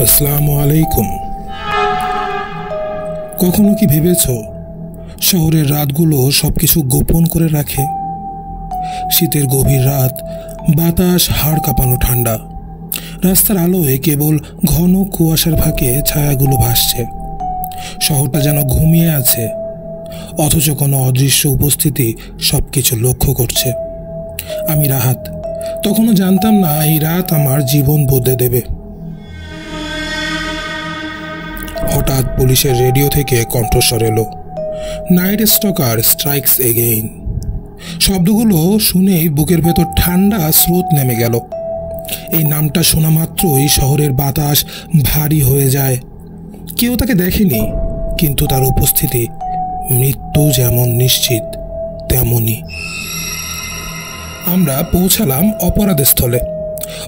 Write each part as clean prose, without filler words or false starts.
আসসালামু আলাইকুম। কখনো কি ভেবেছ শহরের রাতগুলো সবকিছু গোপন করে রাখে? শীতের গভীর রাত, বাতাস হাড় কাঁপানো ঠান্ডা, রাস্তার আলোয় কেবল ঘন কুয়াশার ফাঁকে ছায়াগুলো ভাসছে। শহরটা যেন ঘুমিয়ে আছে, অথচ কোনো অদৃশ্য উপস্থিতি সবকিছু লক্ষ্য করছে। আমি রাহাত, তখনও জানতাম না এই রাত আমার জীবন বদলে দেবে। হঠাৎ পুলিশের রেডিও থেকে কণ্ঠস্বর এলো, নাইট স্টকার স্ট্রাইকস এগেইন। শব্দগুলো শুনেই বুকের ভেতর ঠান্ডা স্রোত নেমে গেল। এই নামটা শোনা মাত্রই শহরের বাতাস ভারী হয়ে যায়। কেউ তাকে দেখেনি, কিন্তু তার উপস্থিতি মৃত্যু যেমন নিশ্চিত তেমনই। আমরা পৌঁছালাম অপরাধস্থলে।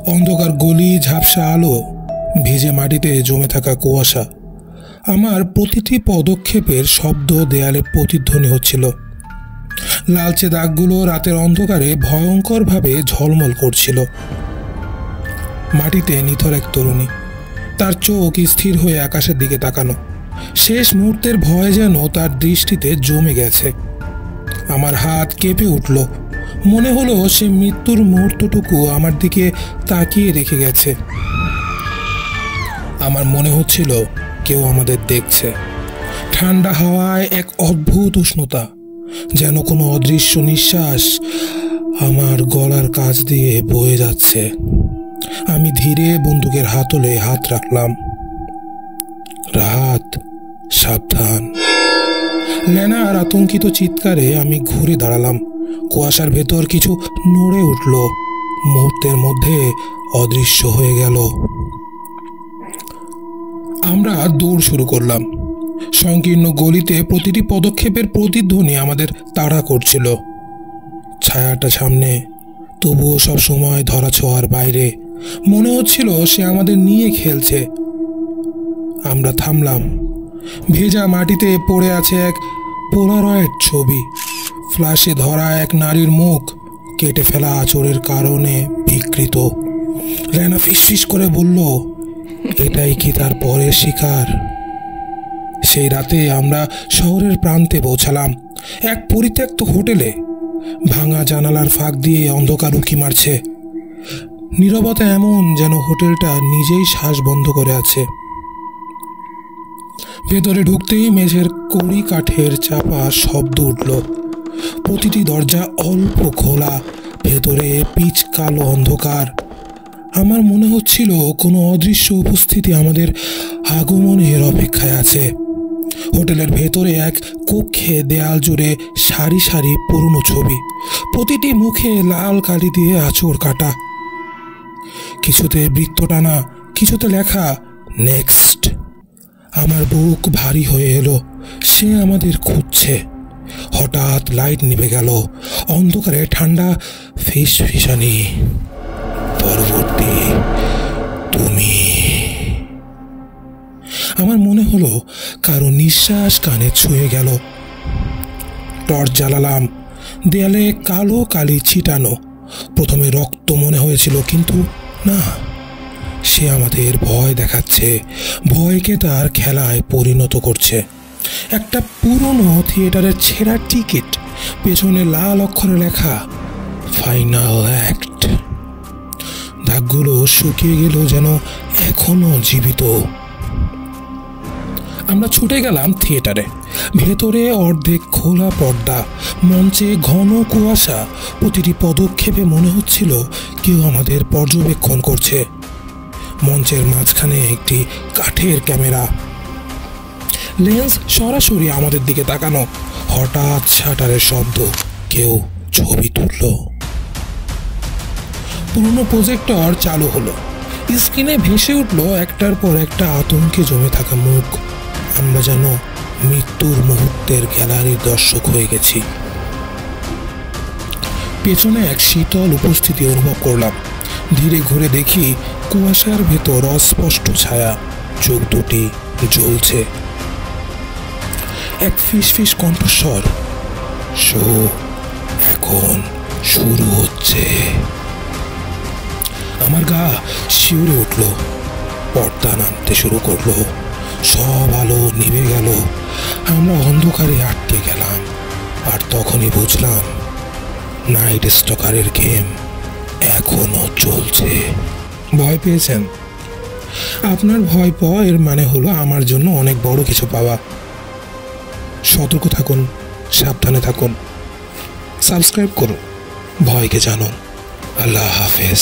অন্ধকার গলি, ঝাপসা আলো, ভিজে মাটিতে জমে থাকা কুয়াশা। আমার প্রতিটি পদক্ষেপের শব্দ দেয়ালে প্রতিধ্বনি হচ্ছিল। লালচে দাগগুলো রাতের অন্ধকারে ভয়ঙ্করভাবে ঝলমল করছিল। মাটিতে নিথর এক তরুণী, তার চোখ স্থির হয়ে আকাশের দিকে তাকানো। শেষ মুহূর্তের ভয় যেন তার দৃষ্টিতে জমে গেছে। আমার হাত কেঁপে উঠল। মনে হলো সে মৃত্যুর মুহূর্তটুকু আমার দিকে তাকিয়ে রেখে গেছে। আমার মনে হচ্ছিল কেউ আমাদের দেখছে। ঠান্ডা হাওয়ায় এক অদ্ভুত উষ্ণতা, যেন কোনো অদৃশ্য নিঃশ্বাস আমার গলার কাছ দিয়ে বয়ে যাচ্ছে। আমি ধীরে বন্দুকের হাতলে হাত রাখলাম। রাত, সাবধান। লেনার আতঙ্কিত চিৎকারে আমি ঘুরে দাঁড়ালাম। কুয়াশার ভেতর কিছু নড়ে উঠল, মুহূর্তের মধ্যে অদৃশ্য হয়ে গেল। আমরা দৌড় শুরু করলাম। সংকীর্ণ গলিতে প্রতিটি পদক্ষেপের প্রতিধ্বনি আমাদের তাড়া করছিল। ছায়াটা সামনে, তবুও সব সময় ধরাছোঁয়ার বাইরে। মনে হচ্ছিল সে আমাদের নিয়ে খেলছে। আমরা থামলাম। ভেজা মাটিতে পড়ে আছে এক পোলারয়েড ছবি। ফ্ল্যাশে ধরা এক নারীর মুখ, কেটে ফেলা আঁচড়ের কারণে বিকৃত। রেনা ফিসফিস করে বলল, এটাই কি তার পরের শিকার? সেই রাতে আমরা শহরের প্রান্তে পৌঁছালাম, এক পরিত্যক্ত হোটেলে। ভাঙা জানালার ফাঁক দিয়ে অন্ধকার উঁকি মারছে। নীরবতা এমন যেন হোটেলটা নিজেই শ্বাস বন্ধ করে আছে। ভেতরে ঢুকতেই মেঝের কড়ি কাঠের চাপা শব্দ উঠল। প্রতিটি দরজা অল্প খোলা, ভেতরে পিচ কালো অন্ধকার। আমার মনে হচ্ছিল কোনো অদৃশ্য উপস্থিতি আমাদের আগমনের অপেক্ষায় আছে। হোটেলের ভেতরে এক কক্ষে দেয়াল জুড়ে সারি সারি পুরনো ছবি, প্রতিটি মুখে লাল কালি দিয়ে আঁচড় কাটা। কিছুতে বৃত্ত টানা, কিছুতে লেখা নেক্সট। আমার বুক ভারী হয়ে এলো। সে আমাদের খুঁজছে। হঠাৎ লাইট নিভে গেল। অন্ধকারে ঠান্ডা ফিসফিসানি। পরবর্তী তুমি। আমার মনে হলো কারো নিঃশ্বাস কানে ছুঁয়ে গেল। টর্চ জ্বালালাম। দেয়ালে কালো কালি ছিটানো। প্রথমে রক্ত মনে হয়েছিল, কিন্তু না, সে আমাদের ভয় দেখাচ্ছে, ভয়কে তার খেলায় পরিণত করছে। একটা পুরনো থিয়েটারের ছেঁড়া টিকিট, পেছনে লাল অক্ষরে লেখা ফাইনাল অ্যাক্ট। দাগগুলো শুকিয়ে গেল, যেন এখনো জীবিত। আমরা ছুটে গেলাম থিয়েটারে। ভেতরে অর্ধেক খোলা পর্দা, মঞ্চে ঘন কুয়াশা। প্রতিটি পদক্ষেপে মনে হচ্ছিল কেউ আমাদের পর্যবেক্ষণ করছে। মঞ্চের মাঝখানে একটি কাঠের ক্যামেরা, লেন্স সরাসরি আমাদের দিকে তাকানো। হঠাৎ শাটারের শব্দ, কেউ ছবি তুলল। পুরনো প্রজেক্টর চালু হলো। স্ক্রিনে ভেসে উঠল একটার পর একটা আতঙ্কে জমে থাকা মুখ। আমরা যেন মৃত্যুর মুহূর্তের গ্যালারির দর্শক হয়ে গেছি। পেছনে এক শীতল উপস্থিতি অনুভব করলাম। ধীরে ঘুরে দেখি কুয়াশার ভেতর অস্পষ্ট ছায়া, চোখ দুটি জ্বলছে। এক ফিসফিস কণ্ঠস্বর, শো এখন শুরু হচ্ছে। আমার গা শিউরে উঠল। পর্দা নামতে শুরু করলো, সব আলো নিভে গেল, আমরা অন্ধকারে আটকে গেলাম। আর তখনই বুঝলাম নাইট স্টকারের গেম এখনো চলছে। ভয় পেয়েছেন? আপনার ভয় পাওয়া এর মানে হলো আমার জন্য অনেক বড় কিছু পাওয়া। সতর্ক থাকুন, সাবধানে থাকুন, সাবস্ক্রাইব করুন, ভয়কে জানুন। আল্লাহ হাফেজ।